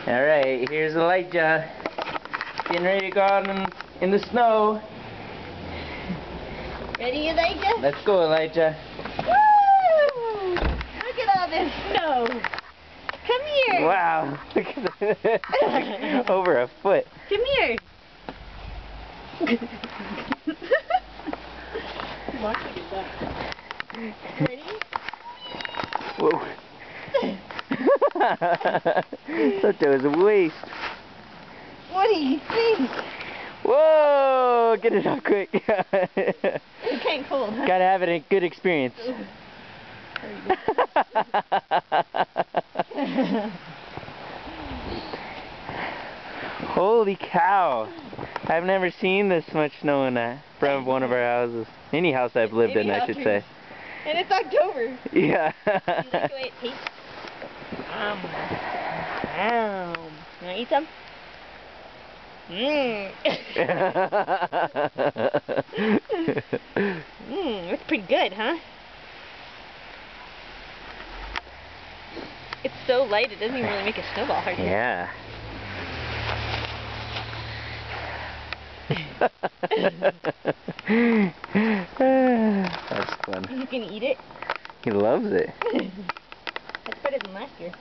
Alright, here's Elijah. Getting ready to go out in the snow. Ready, Elijah? Let's go, Elijah. Woo! Look at all this snow. Come here. Wow, look at that. Over a foot. Come here. Ready? Whoa. Thought that was a waste. What do you think? Whoa! Get it out quick. It's kind of cold, huh? Gotta have it a good experience. Holy cow! I've never seen this much snow in front of one of our houses. Any house I've lived in, I should say. And it's October. Yeah. You like the way it tastes? You want to eat some? That's pretty good, huh? It's so light, it doesn't even really make a snowball hard. Yeah. That's fun. You can eat it? He loves it. That's better than last year.